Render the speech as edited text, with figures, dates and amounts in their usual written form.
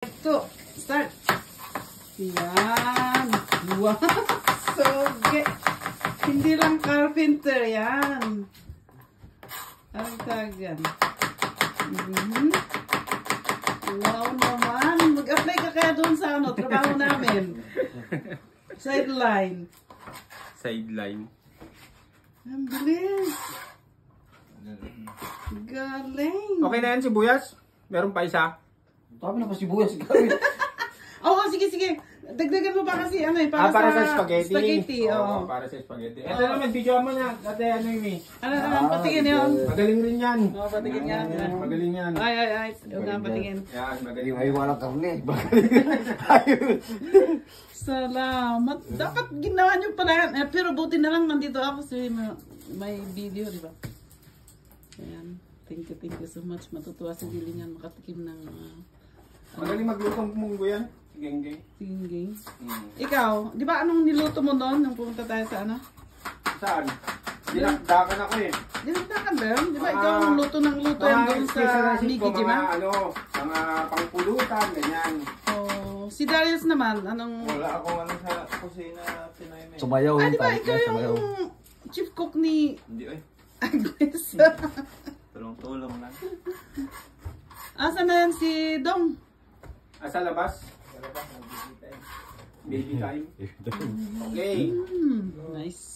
Ito, start. Yan. Wow. So, hindi lang carpenter yan. Ang tagan. Wow naman. Mag-apply ka kaya doon sa ano, trabaho namin. Sideline. Sideline. Ang bilis. Galing. Okay na yan, sibuyas? Meron pa isa? Dami na pa sibuyas. Oo, sige, sige. Dagdagan mo pa kasi ano eh, para sa spaghetti. Spaghetti, oo. Para sa spaghetti. Ito naman, video mo na. Dati ano yun eh. Ano naman, patingin yun. Magaling rin yan. Oo, patingin yan. Magaling yan. Ay. Huwag nga patingin. Yan, magaling. Ay, walang karne. Salamat. Dapat ginawa nyo pala yan. Eh, pero buti na lang nandito ako kasi may video, di ba? Ayan. Thank you so much. Matutuwa si Dili niyan makatikim ng... Magaling maglutong munggo yan. Geng-geng. Tinging. Ikaw, di ba anong niluto mo doon nung pumunta tayo sa ano? Saan? Dinakdakan ako eh. Dinagdakan ba yun? Di ba ikaw ang luto ng luto yan doon sa Migijima? Mga pangpulutan, ganyan. Oh, si Darius naman, anong... Wala akong ano sa kusina Pinoy. Sumayaw. Ah, di ba ikaw yung chief cook ni Hindi oy. Agnes? Tulong-tulong lang. Asa na yan si Dong? Sa labas? Baby time. Okay. Nice.